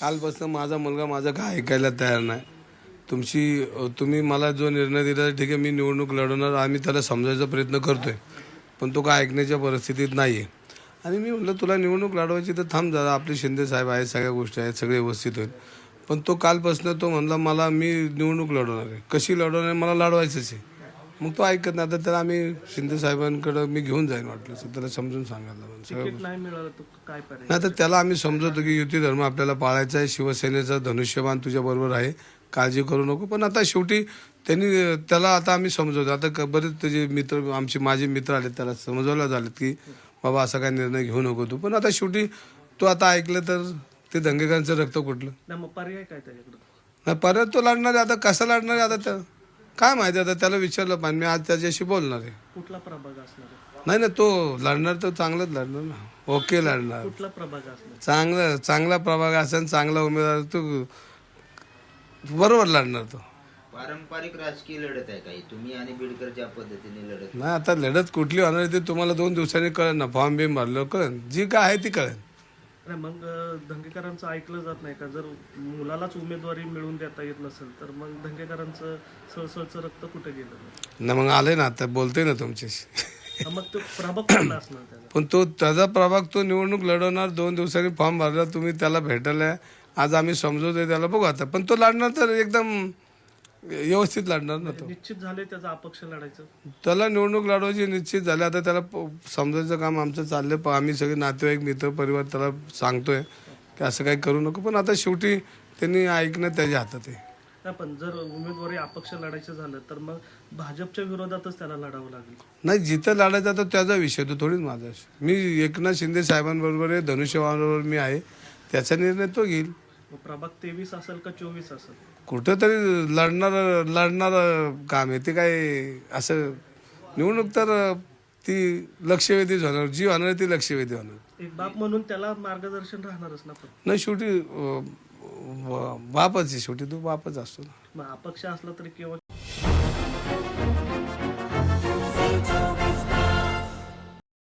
कालपासून माझा मुलगा माझं काय ऐकायला तयार नाही. तुम्ही मला जो निर्णय दिला ठीक आहे, मी निवडणूक लढवणार, आम्ही त्याला समजायचा प्रयत्न करतोय, पण तो काय ऐकण्याच्या परिस्थितीत नाही आहे. आणि मी म्हटलं तुला निवडणूक लढवायची तर थांब जरा, आपले शिंदे साहेब आहेत, सगळ्या गोष्टी आहेत, सगळे व्यवस्थित होईल. पण तो कालपासून तो म्हणला मला मी निवडणूक लढवणार आहे, कशी लढवणार आहे, मला लढवायचंच आहे. मग तो ऐकत नाही. आता त्याला आम्ही शिंदे साहेबांकडे मी घेऊन जाईन, वाटलं तर त्याला समजून सांगायला नाही मिळालं तर काय पर्याय? नाही तर त्याला आम्ही समजवतो की युती धर्म आपल्याला पाळायचा आहे, शिवसेनेचा धनुष्यबाण तुझ्या बरोबर आहे, काळजी करू नको. पण आता शेवटी त्याला आता आम्ही समजवतो. आता बरेच त्याचे मित्र, माझे मित्र आले, त्याला समजवलं झालेत की बाबा असा काय निर्णय घेऊ नको तू. पण आता शेवटी तो आता ऐकलं तर ते दंगेकरांचं रक्त कुठलं. मग पर्याय काय त्याच्याकडे? नाही परत तो लढणार आहे. आता कसं लढणार आहे आता त्या काय माहिती. आता त्याला विचारलं पण मी आज त्याच्याशी बोलणार आहे. कुठला प्रभाग असणार आहे? नाही तो लढणार तर चांगलंच लढणार ना, ओके लढणार. कुठला प्रभाग असणार? चांगला प्रभाग असेल, चांगला उमेदवार तो बरोबर लढणार. तो पारंपरिक राजकीय लढत आहे काही, तुम्ही आणि बीडकर ज्या पद्धतीने लढत. नाही आता लढत कुठली होणार ते तुम्हाला 2 दिवसांनी कळेल ना, फॉर्म बिम भरलं कळेल, जी काय आहे ती कळेल. मग धंगेकरांचं ऐकलं जात नाही का? जर मुलालाच उमेदवारी मिळवून देता येत नसेल तर मग धंगेकरांचं सळसळचं रक्त कुठे गेलं? ना मग आले ना, आता बोलतोय ना तुमच्याशी. मग तो प्रभाग कुठला असणार त्याचा? पण त्याचा प्रभाग तो निवडणूक लढवणार, 2 दिवसांनी फॉर्म भरला, तुम्ही त्याला भेटायला आज आम्ही समजवतोय त्याला, बघू आता. पण तो लढणार तर एकदम व्यवस्थित लढणार ना. तो निश्चित झाले त्याचा अपक्ष लढायचं, त्याला निवडणूक लढवायची निश्चित झाली. आता त्याला समजायचं काम आमचं चाललंय. आम्ही सगळे नातेवाईक, मित्र, परिवार त्याला सांगतोय की असं काही करू नको. पण आता शेवटी त्यांनी ऐकणं त्याच्या हातात आहे. पण जर उमेदवारी अपक्ष लढायचं झालं तर मग भाजपच्या विरोधातच त्याला लढावं लागेल. नाही, जिथं लढायचा तर त्याचा विषय, तो थोडीच माझा विषय. मी एकनाथ शिंदे साहेबांबरोबर आहे, धनुष्यबाणाबरोबर मी आहे, त्याचा निर्णय तो घेईल. प्रभाग 23 असेल का 24 असेल? कुठंतरी लढणार काम आहे ते. काय असं निवडणूक तर ती लक्षवेधीच होणार, जी होणार ती लक्षवेधी होणार. एक बाप म्हणून त्याला मार्गदर्शन राहणारच ना. पण नाही शेवटी बापच आहे, शेवटी तो बापच असतो ना. मग अपक्ष असला तरी केवळ